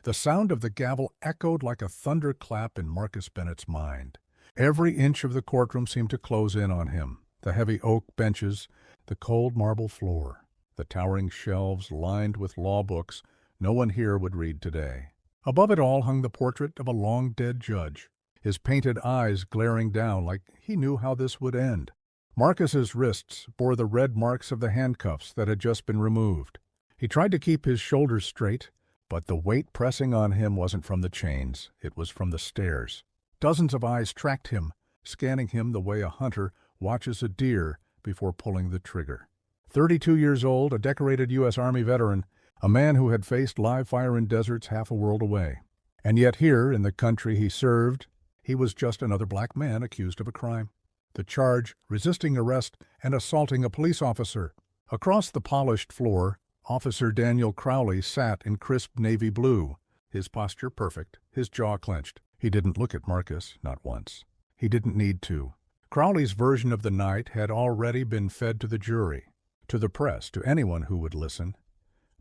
The sound of the gavel echoed like a thunderclap in Marcus Bennett's mind. Every inch of the courtroom seemed to close in on him. The heavy oak benches, the cold marble floor, the towering shelves lined with law books no one here would read today. Above it all hung the portrait of a long-dead judge, his painted eyes glaring down like he knew how this would end. Marcus's wrists bore the red marks of the handcuffs that had just been removed. He tried to keep his shoulders straight, but the weight pressing on him wasn't from the chains, it was from the stairs. Dozens of eyes tracked him, scanning him the way a hunter watches a deer before pulling the trigger. 32 years old, a decorated U.S. Army veteran, a man who had faced live fire in deserts half a world away. And yet here, in the country he served, he was just another black man accused of a crime. The charge, resisting arrest and assaulting a police officer. Across the polished floor, Officer Daniel Crowley sat in crisp navy blue, his posture perfect, his jaw clenched. He didn't look at Marcus, not once. He didn't need to. Crowley's version of the night had already been fed to the jury, to the press, to anyone who would listen.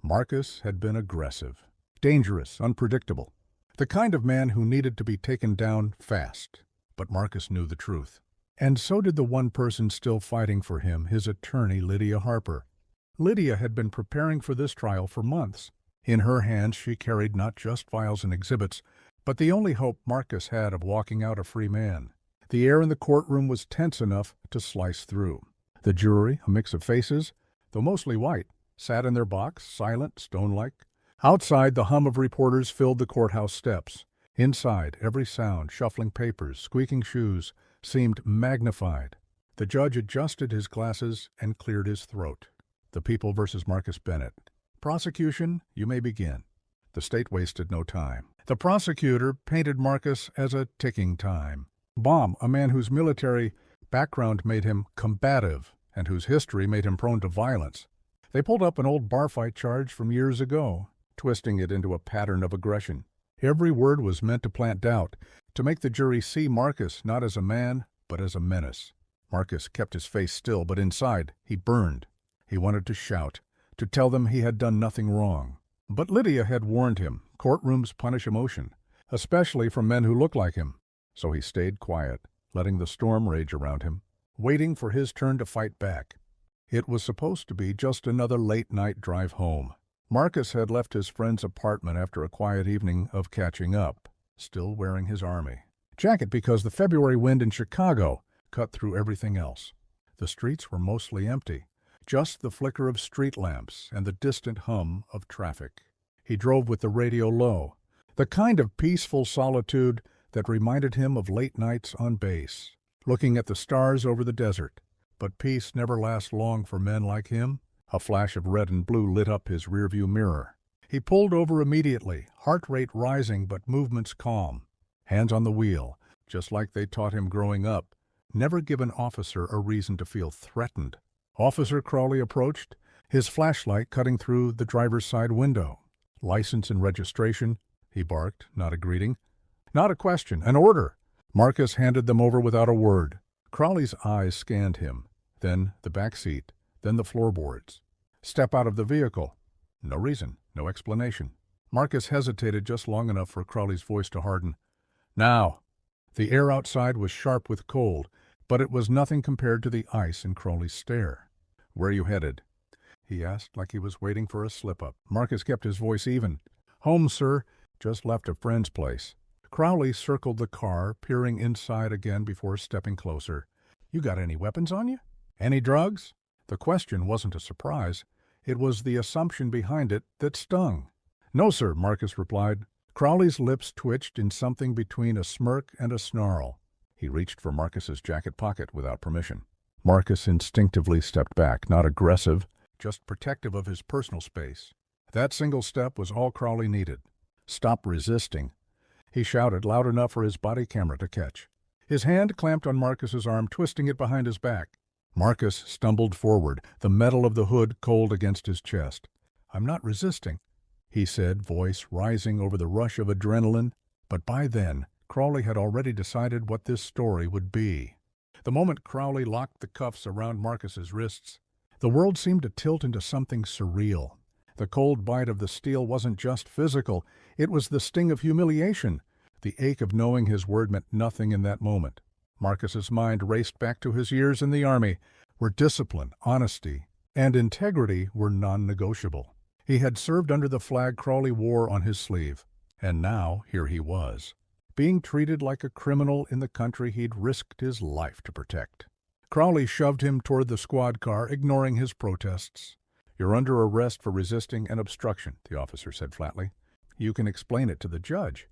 Marcus had been aggressive, dangerous, unpredictable, the kind of man who needed to be taken down fast. But Marcus knew the truth. And so did the one person still fighting for him, his attorney, Lydia Harper. Lydia had been preparing for this trial for months. In her hands she carried not just files and exhibits, but the only hope Marcus had of walking out a free man. The air in the courtroom was tense enough to slice through. The jury, a mix of faces, though mostly white, sat in their box, silent, stone-like. Outside, the hum of reporters filled the courthouse steps. Inside, every sound, shuffling papers, squeaking shoes, seemed magnified. The judge adjusted his glasses and cleared his throat. The People versus Marcus Bennett. Prosecution, you may begin. The state wasted no time. The prosecutor painted Marcus as a ticking time bomb, a man whose military background made him combative and whose history made him prone to violence. They pulled up an old bar fight charge from years ago, twisting it into a pattern of aggression. Every word was meant to plant doubt, to make the jury see Marcus not as a man, but as a menace. Marcus kept his face still, but inside, he burned. He wanted to shout, to tell them he had done nothing wrong. But Lydia had warned him, courtrooms punish emotion, especially from men who look like him. So he stayed quiet, letting the storm rage around him, waiting for his turn to fight back. It was supposed to be just another late-night drive home. Marcus had left his friend's apartment after a quiet evening of catching up, still wearing his Army jacket because the February wind in Chicago cut through everything else. The streets were mostly empty, just the flicker of street lamps and the distant hum of traffic. He drove with the radio low, the kind of peaceful solitude that reminded him of late nights on base, looking at the stars over the desert. But peace never lasts long for men like him. A flash of red and blue lit up his rearview mirror. He pulled over immediately, heart rate rising but movements calm. Hands on the wheel, just like they taught him growing up. Never give an officer a reason to feel threatened. Officer Crowley approached, his flashlight cutting through the driver's side window. License and registration, he barked, not a greeting. Not a question, an order. Marcus handed them over without a word. Crowley's eyes scanned him, then the back seat, then the floorboards. Step out of the vehicle. No reason, no explanation. Marcus hesitated just long enough for Crowley's voice to harden. Now. The air outside was sharp with cold, but it was nothing compared to the ice in Crowley's stare. Where are you headed? He asked like he was waiting for a slip-up. Marcus kept his voice even. Home, sir. Just left a friend's place. Crowley circled the car, peering inside again before stepping closer. You got any weapons on you? Any drugs? The question wasn't a surprise. It was the assumption behind it that stung. No, sir, Marcus replied. Crowley's lips twitched in something between a smirk and a snarl. He reached for Marcus's jacket pocket without permission. Marcus instinctively stepped back, not aggressive, just protective of his personal space. That single step was all Crowley needed. Stop resisting. He shouted loud enough for his body camera to catch. His hand clamped on Marcus's arm, twisting it behind his back. Marcus stumbled forward, the metal of the hood cold against his chest. I'm not resisting, he said, voice rising over the rush of adrenaline. But by then, Crowley had already decided what this story would be. The moment Crowley locked the cuffs around Marcus's wrists, the world seemed to tilt into something surreal. The cold bite of the steel wasn't just physical, it was the sting of humiliation, the ache of knowing his word meant nothing in that moment. Marcus's mind raced back to his years in the Army, where discipline, honesty, and integrity were non-negotiable. He had served under the flag Crowley wore on his sleeve, and now here he was, being treated like a criminal in the country he'd risked his life to protect. Crowley shoved him toward the squad car, ignoring his protests. "You're under arrest for resisting and obstruction," the officer said flatly. "You can explain it to the judge."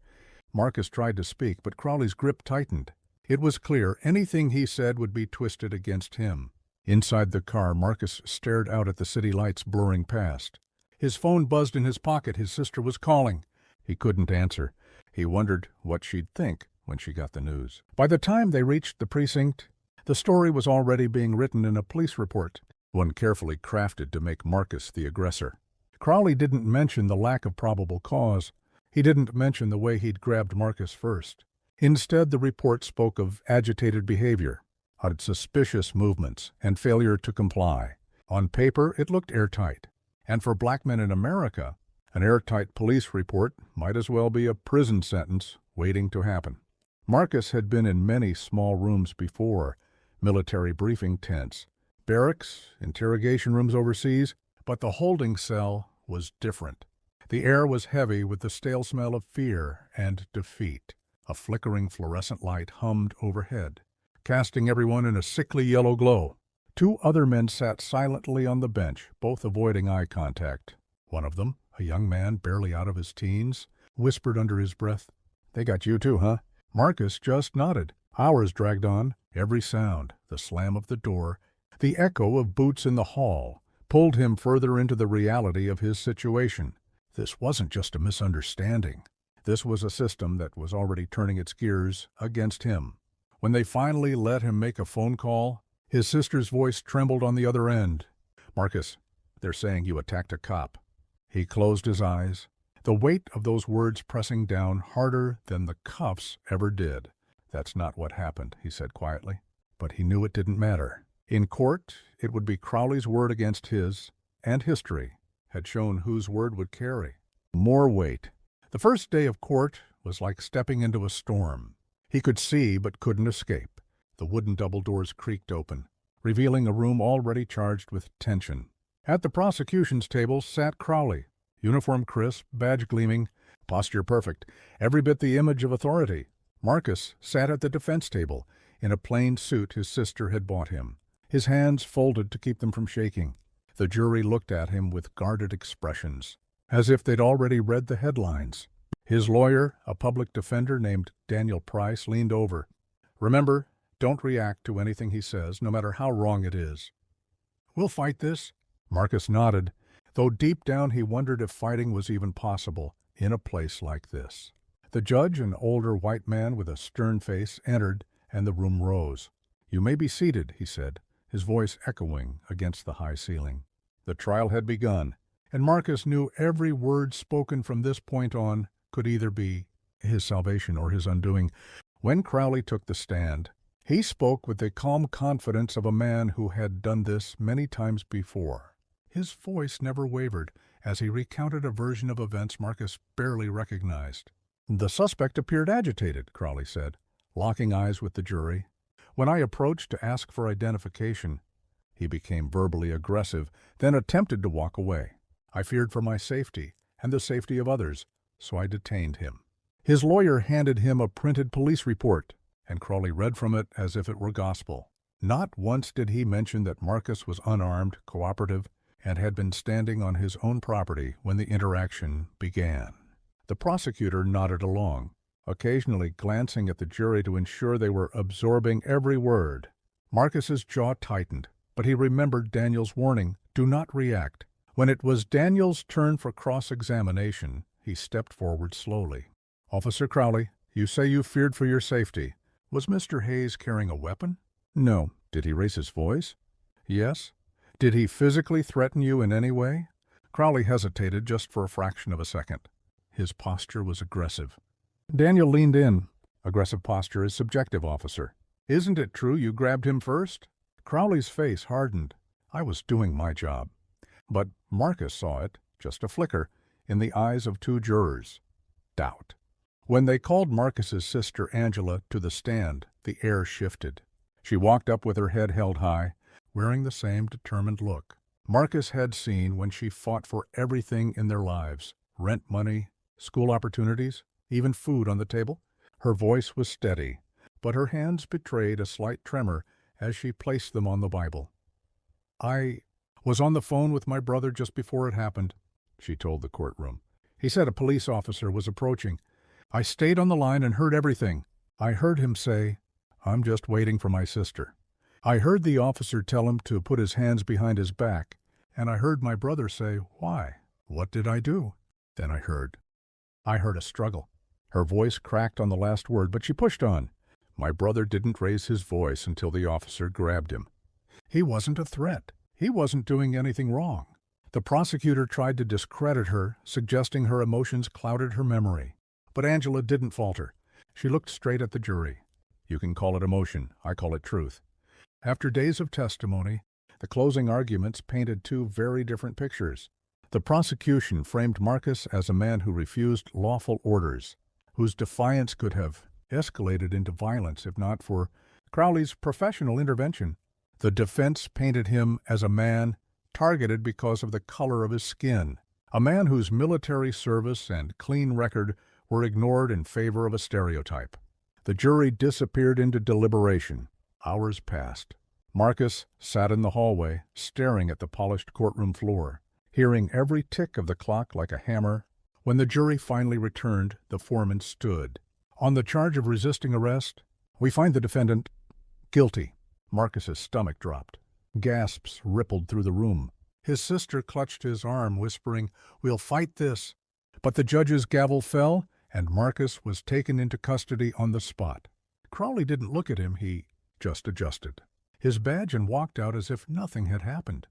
Marcus tried to speak, but Crowley's grip tightened. It was clear anything he said would be twisted against him. Inside the car, Marcus stared out at the city lights blurring past. His phone buzzed in his pocket. His sister was calling. He couldn't answer. He wondered what she'd think when she got the news. By the time they reached the precinct, the story was already being written in a police report, one carefully crafted to make Marcus the aggressor. Crowley didn't mention the lack of probable cause. He didn't mention the way he'd grabbed Marcus first. Instead, the report spoke of agitated behavior, suspicious movements, and failure to comply. On paper, it looked airtight. And for black men in America, an airtight police report might as well be a prison sentence waiting to happen. Marcus had been in many small rooms before, military briefing tents, barracks, interrogation rooms overseas, but the holding cell was different. The air was heavy with the stale smell of fear and defeat. A flickering fluorescent light hummed overhead, casting everyone in a sickly yellow glow. Two other men sat silently on the bench, both avoiding eye contact. One of them, a young man barely out of his teens, whispered under his breath, "They got you too, huh?" Marcus just nodded. Hours dragged on. Every sound, the slam of the door, the echo of boots in the hall, pulled him further into the reality of his situation. This wasn't just a misunderstanding. This was a system that was already turning its gears against him. When they finally let him make a phone call, his sister's voice trembled on the other end. "Marcus, they're saying you attacked a cop." He closed his eyes, the weight of those words pressing down harder than the cuffs ever did. "That's not what happened," he said quietly. But he knew it didn't matter. In court, it would be Crowley's word against his, and history had shown whose word would carry more weight. The first day of court was like stepping into a storm. He could see but couldn't escape. The wooden double doors creaked open, revealing a room already charged with tension. At the prosecution's table sat Crowley, uniform crisp, badge gleaming, posture perfect, every bit the image of authority. Marcus sat at the defense table, in a plain suit his sister had bought him, his hands folded to keep them from shaking. The jury looked at him with guarded expressions, as if they'd already read the headlines. His lawyer, a public defender named Daniel Price, leaned over. "Remember, don't react to anything he says, no matter how wrong it is." "We'll fight this." Marcus nodded, though deep down he wondered if fighting was even possible in a place like this. The judge, an older white man with a stern face, entered, and the room rose. "You may be seated," he said, his voice echoing against the high ceiling. The trial had begun, and Marcus knew every word spoken from this point on could either be his salvation or his undoing. When Crowley took the stand, he spoke with the calm confidence of a man who had done this many times before. His voice never wavered as he recounted a version of events Marcus barely recognized. "The suspect appeared agitated," Crowley said, locking eyes with the jury. "When I approached to ask for identification, he became verbally aggressive, then attempted to walk away. I feared for my safety and the safety of others, so I detained him." His lawyer handed him a printed police report, and Crowley read from it as if it were gospel. Not once did he mention that Marcus was unarmed, cooperative, and had been standing on his own property when the interaction began. The prosecutor nodded along, occasionally glancing at the jury to ensure they were absorbing every word. Marcus's jaw tightened, but he remembered Daniel's warning, "Do not react." When it was Daniel's turn for cross-examination, he stepped forward slowly. "Officer Crowley, you say you feared for your safety. Was Mr. Hayes carrying a weapon?" "No." "Did he raise his voice?" "Yes." "Did he physically threaten you in any way?" Crowley hesitated just for a fraction of a second. His posture was aggressive. Daniel leaned in. "Aggressive posture is subjective, officer. Isn't it true you grabbed him first?" Crowley's face hardened. "I was doing my job." But Marcus saw it, just a flicker, in the eyes of two jurors. Doubt. When they called Marcus's sister Angela to the stand, the air shifted. She walked up with her head held high, wearing the same determined look Marcus had seen when she fought for everything in their lives: rent money, school opportunities, even food on the table. Her voice was steady, but her hands betrayed a slight tremor as she placed them on the Bible. "I was on the phone with my brother just before it happened," she told the courtroom. "He said a police officer was approaching. I stayed on the line and heard everything. I heard him say, 'I'm just waiting for my sister.' I heard the officer tell him to put his hands behind his back, and I heard my brother say, 'Why? What did I do?' Then I heard a struggle." Her voice cracked on the last word, but she pushed on. "My brother didn't raise his voice until the officer grabbed him. He wasn't a threat. He wasn't doing anything wrong." The prosecutor tried to discredit her, suggesting her emotions clouded her memory. But Angela didn't falter. She looked straight at the jury. "You can call it emotion. I call it truth." After days of testimony, the closing arguments painted two very different pictures. The prosecution framed Marcus as a man who refused lawful orders, whose defiance could have escalated into violence if not for Crowley's professional intervention. The defense painted him as a man targeted because of the color of his skin, a man whose military service and clean record were ignored in favor of a stereotype. The jury disappeared into deliberation. Hours passed. Marcus sat in the hallway, staring at the polished courtroom floor, hearing every tick of the clock like a hammer. When the jury finally returned, the foreman stood. "On the charge of resisting arrest, we find the defendant guilty." Marcus's stomach dropped. Gasps rippled through the room. His sister clutched his arm, whispering, "We'll fight this." But the judge's gavel fell, and Marcus was taken into custody on the spot. Crowley didn't look at him, he just adjusted his badge and walked out as if nothing had happened.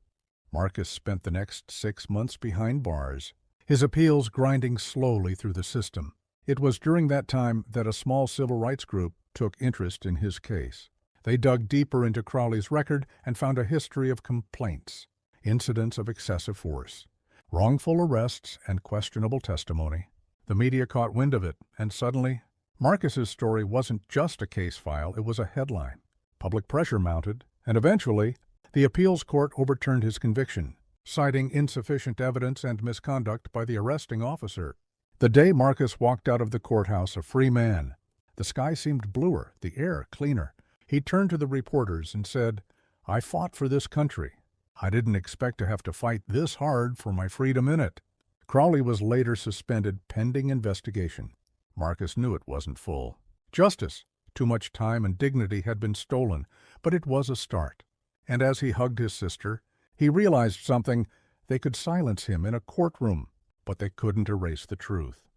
Marcus spent the next 6 months behind bars, his appeals grinding slowly through the system. It was during that time that a small civil rights group took interest in his case. They dug deeper into Crowley's record and found a history of complaints, incidents of excessive force, wrongful arrests, and questionable testimony. The media caught wind of it, and suddenly, Marcus's story wasn't just a case file, it was a headline. Public pressure mounted, and eventually, the appeals court overturned his conviction, citing insufficient evidence and misconduct by the arresting officer. The day Marcus walked out of the courthouse a free man, the sky seemed bluer, the air cleaner. He turned to the reporters and said, "I fought for this country. I didn't expect to have to fight this hard for my freedom in it." Crowley was later suspended pending investigation. Marcus knew it wasn't full justice. Too much time and dignity had been stolen, but it was a start. And as he hugged his sister, he realized something. They could silence him in a courtroom, but they couldn't erase the truth.